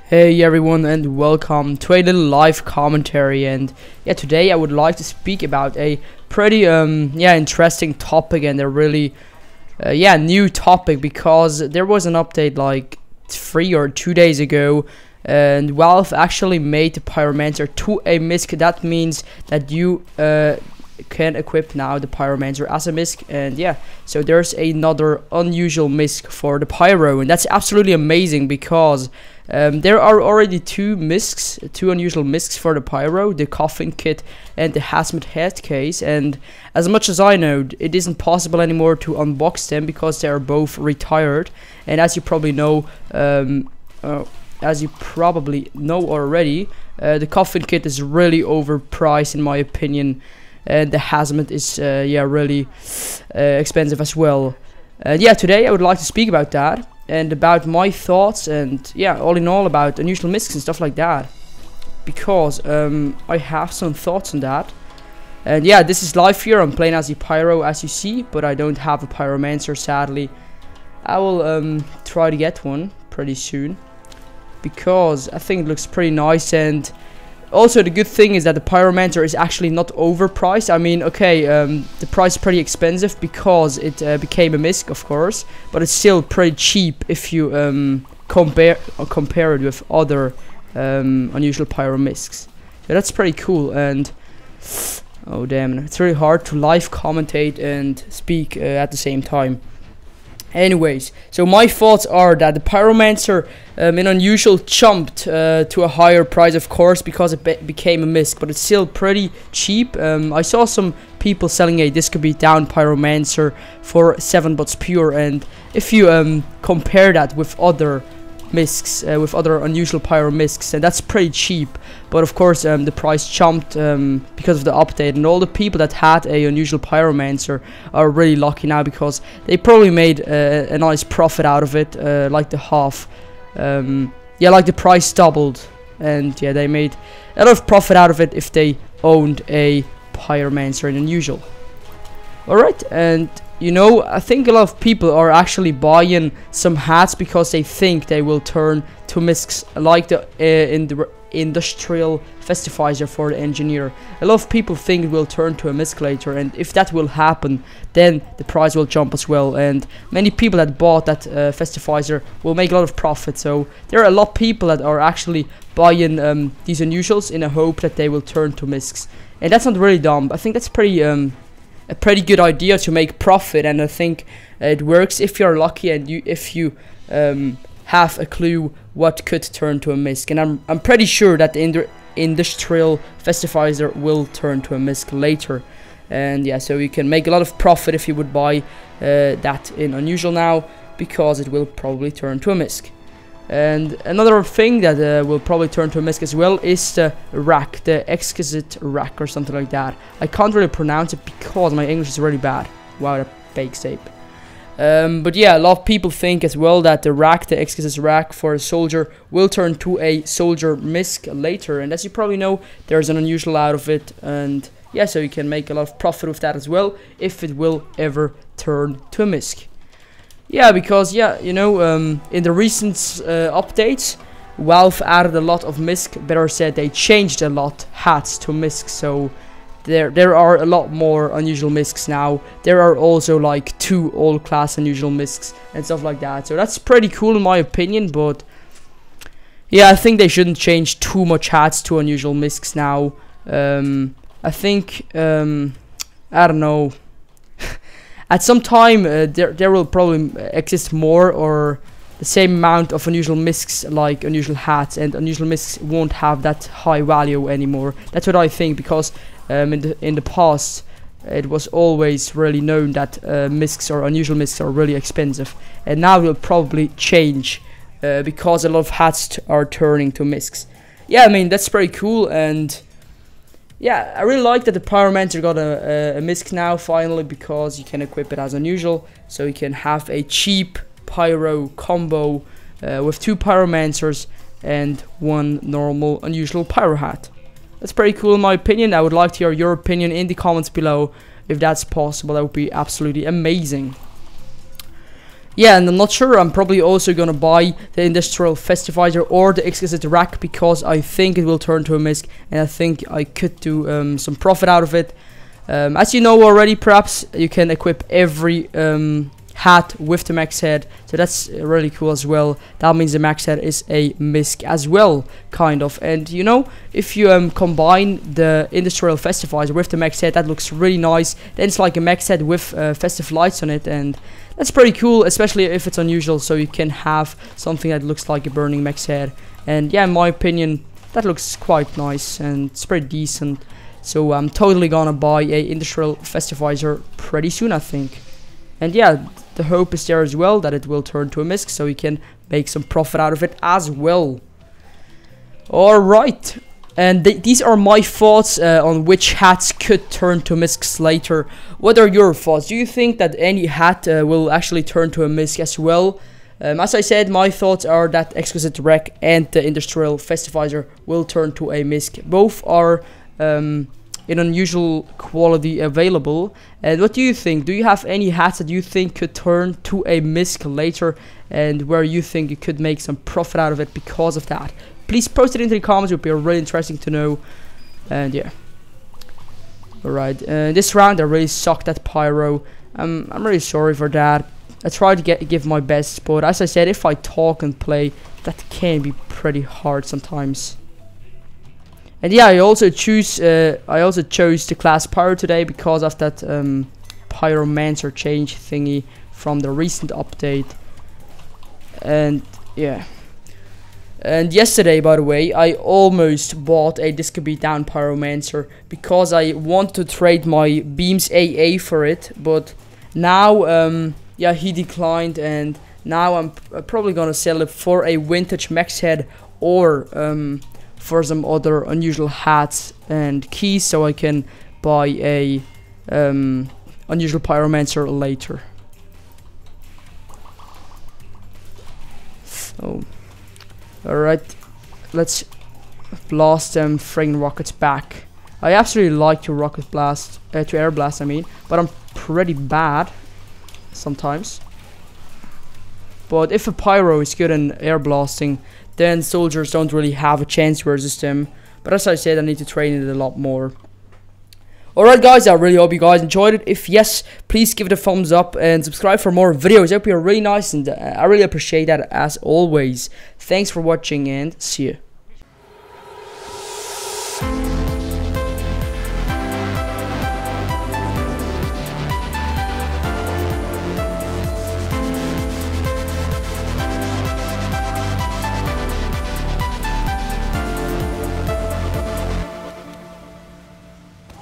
Hey everyone, and welcome to a little live commentary. And yeah, today I would like to speak about a pretty interesting topic, and a really new topic, because there was an update like 3 or 2 days ago, and Valve actually made the Pyromancer to a misc. That means that you can equip now the Pyromancer as a misc, and yeah, so there's another unusual misc for the Pyro, and that's absolutely amazing because there are already two unusual miscs for the Pyro, the coffin kit and the hazmat head case, and as much as I know, it isn't possible anymore to unbox them because they are both retired. And as you probably know, already, the coffin kit is really overpriced in my opinion, and the hazmat is really expensive as well. Yeah, today I would like to speak about that and about my thoughts, and yeah, all in all about unusual miscs and stuff like that, because I have some thoughts on that. And yeah, this is live here. I'm playing as the Pyro, as you see, but I don't have a Pyromancer, sadly. I will try to get one pretty soon because I think it looks pretty nice. And also the good thing is that the Pyromancer is actually not overpriced. I mean, okay, the price is pretty expensive because it became a misc, of course, but it's still pretty cheap if you compare it with other unusual Pyro miscs. So that's pretty cool. And oh damn, it's really hard to live commentate and speak at the same time. Anyways, so my thoughts are that the Pyromancer in unusual jumped to a higher price, of course, because it became a misc, but it's still pretty cheap. I saw some people selling a This Could Be Down Pyromancer for 7 bucks pure, and if you compare that with other miscs, with other unusual Pyro miscs, and that's pretty cheap. But of course the price jumped because of the update, and all the people that had a unusual Pyromancer are really lucky now because they probably made a nice profit out of it, like the half, like the price doubled, and yeah, they made a lot of profit out of it if they owned a Pyromancer in unusual. Alright, and you know, I think a lot of people are actually buying some hats because they think they will turn to miscs, like the industrial festivizer for the engineer. A lot of people think it will turn to a misc later, and if that will happen, then the price will jump as well, and many people that bought that festivizer will make a lot of profit. So there are a lot of people that are actually buying these unusuals in a hope that they will turn to miscs, and that's not really dumb. I think that's pretty a pretty good idea to make profit, and I think it works if you're lucky and if you have a clue what could turn to a misc. And I'm pretty sure that the industrial festivizer will turn to a misc later, and yeah, so you can make a lot of profit if you would buy that in unusual now, because it will probably turn to a misc. And another thing that will probably turn to a misc as well is the rack, the exquisite rack or something like that. I can't really pronounce it because my English is really bad. Wow, that fake tape. But yeah, a lot of people think as well that the rack, the exquisite rack for a soldier, will turn to a soldier misc later. And as you probably know, there's an unusual out of it, and yeah, so you can make a lot of profit with that as well if it will ever turn to a misc. Yeah, because yeah, you know, in the recent updates, Valve added a lot of misc. Better said, they changed a lot hats to misc. So there are a lot more unusual miscs now. There are also like 2 all-class unusual miscs and stuff like that. So that's pretty cool in my opinion. But yeah, I think they shouldn't change too much hats to unusual miscs now. I think I don't know. At some time, there will probably exist more or the same amount of unusual miscs like unusual hats, and unusual miscs won't have that high value anymore. That's what I think, because in the past it was always really known that miscs or unusual miscs are really expensive, and now it will probably change because a lot of hats are turning to miscs. Yeah, I mean, that's pretty cool. And yeah, I really like that the Pyromancer got a misc now finally, because you can equip it as unusual, so you can have a cheap Pyro combo with 2 Pyromancers and 1 normal unusual Pyro hat. That's pretty cool in my opinion. I would like to hear your opinion in the comments below. If that's possible, that would be absolutely amazing. yeah, and I'm not sure, I'm probably also gonna buy the industrial festivizer or the exquisite rack, because I think it will turn to a misc, and I think I could do some profit out of it. As you know already, perhaps you can equip every hat with the max head, so that's really cool as well. That means the max head is a misc as well, kind of. And you know, if you combine the industrial festivizer with the max head, that looks really nice. Then it's like a max head with festive lights on it, and that's pretty cool, especially if it's unusual, so you can have something that looks like a burning max head. And yeah, in my opinion, that looks quite nice and it's pretty decent. So I'm totally gonna buy a industrial festivizer pretty soon, I think. And yeah, the hope is there as well that it will turn to a misc, so we can make some profit out of it as well. Alright, and these are my thoughts on which hats could turn to miscs later. What are your thoughts? Do you think that any hat will actually turn to a misc as well? As I said, my thoughts are that exquisite rack and the industrial festivizer will turn to a misc. Both are in unusual quality available. And what do you think? Do you have any hats that you think could turn to a misc later, and where you think you could make some profit out of it because of that? Please post it into the comments, it would be really interesting to know. And yeah, alright, this round I really sucked at Pyro. I'm really sorry for that. I tried to give my best, but as I said, if I talk and play, that can be pretty hard sometimes. And yeah, I also chose the class Pyro today because of that Pyromancer change thingy from the recent update. And yeah. And yesterday, by the way, I almost bought a This Could Be Down Pyromancer because I want to trade my Beams AA for it, but now yeah, he declined, and now I'm probably gonna sell it for a vintage max head or for some other unusual hats and keys, so I can buy a unusual Pyromancer later. Oh, alright, let's blast them friggin' rockets back. I absolutely like to rocket blast, to air blast I mean, but I'm pretty bad sometimes. But if a pyro is good in air blasting, then soldiers don't really have a chance to resist them. But as I said, I need to train it a lot more. Alright guys, I really hope you guys enjoyed it. If yes, please give it a thumbs up and subscribe for more videos. I hope you're really nice, and I really appreciate that as always. Thanks for watching and see you.